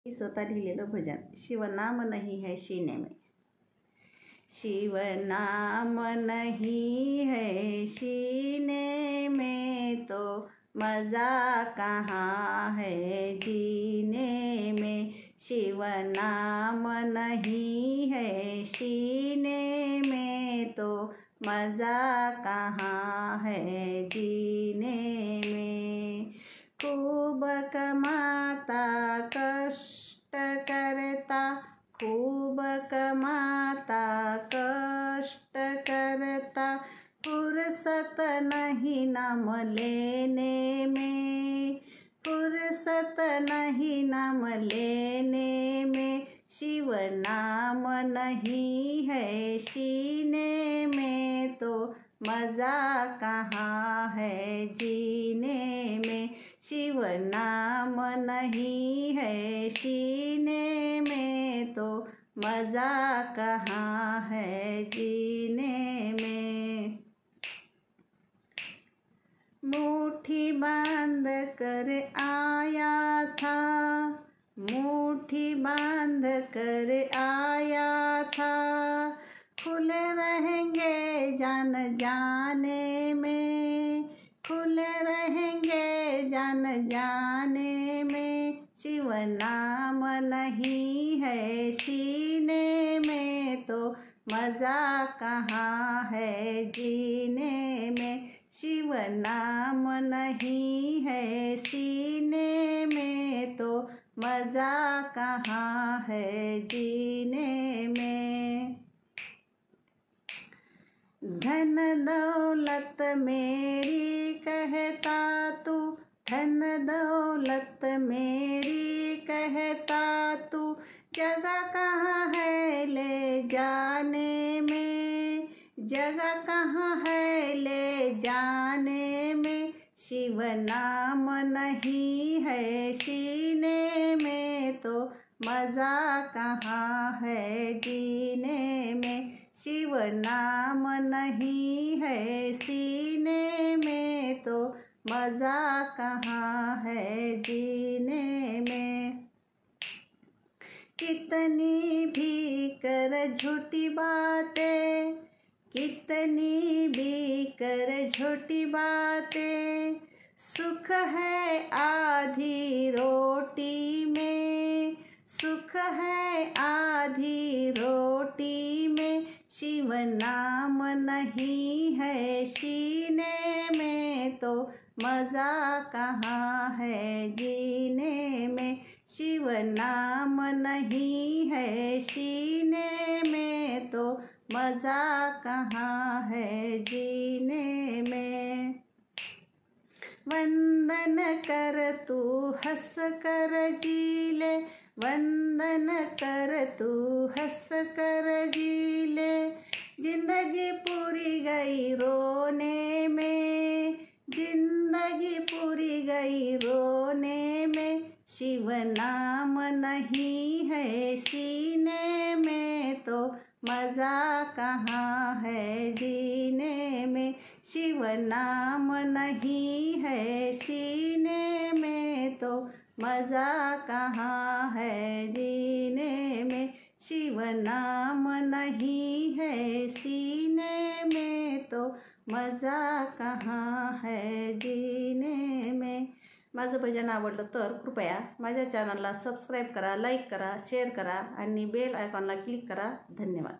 स्वतः लिहिलेलं भजन। शिव नाम नहीं है सीने में, शिव नाम नहीं है सीने में तो मज़ा कहाँ है जीने में। शिव नाम नहीं है सीने में तो मज़ा कहाँ है जीने में। खूब कमाता कष्ट करता, खूब कमाता कष्ट करता, फुर्सत नहीं नाम लेने में, फुर्सत नहीं नाम लेने में। शिव नाम नहीं है सीने में तो मज़ा कहाँ है जीने में। शिव नाम नहीं है सीने में तो मज़ा कहाँ है जीने में। मुट्ठी बांध कर आया था, मुट्ठी बांध कर आया था, खुले रहेंगे जान जाने में, खुले रहेंगे जान जाने में। शिव नाम नहीं है सीने में तो मज़ा कहाँ है जीने में। शिव नाम नहीं है सीने में तो मज़ा कहाँ है जीने में। धन दौलत मेरी कहता तू, धन दौलत मेरी कहता तू, जगह कहाँ है ले जाने में, जगह कहाँ है ले जाने में। शिव नाम नहीं है सीने में तो मज़ा कहाँ है जीने में। शिव नाम नहीं है सीने में तो मज़ा कहाँ है जीने में। कितनी भी कर झूठी बातें, कितनी भी कर झूठी बातें, सुख है आधी रोटी में, सुख है आधी रोटी में। शिव नाम नहीं है सीने में तो मज़ा कहाँ है जीने में। शिव नाम नहीं है सीने में तो मज़ा कहाँ है जीने में। वंदन कर तू हंस कर जी ले, वंदन कर तू हंस कर जी ले, जिंदगी पूरी गई रोने में, जिंदगी पूरी गई रोने में। शिव नाम नहीं है सीने में तो मज़ा कहाँ है जीने में। शिव नाम नहीं है सीने में तो मज़ा कहाँ है जीने में। शिव नाम नहीं है सीने में तो मज़ा कहाँ है जीने में। माझं भजन आवडलं तर कृपया माझ्या चॅनलला सबस्क्राईब करा, लाईक करा, शेअर करा आणि बेल आयकॉनला क्लिक करा. धन्यवाद.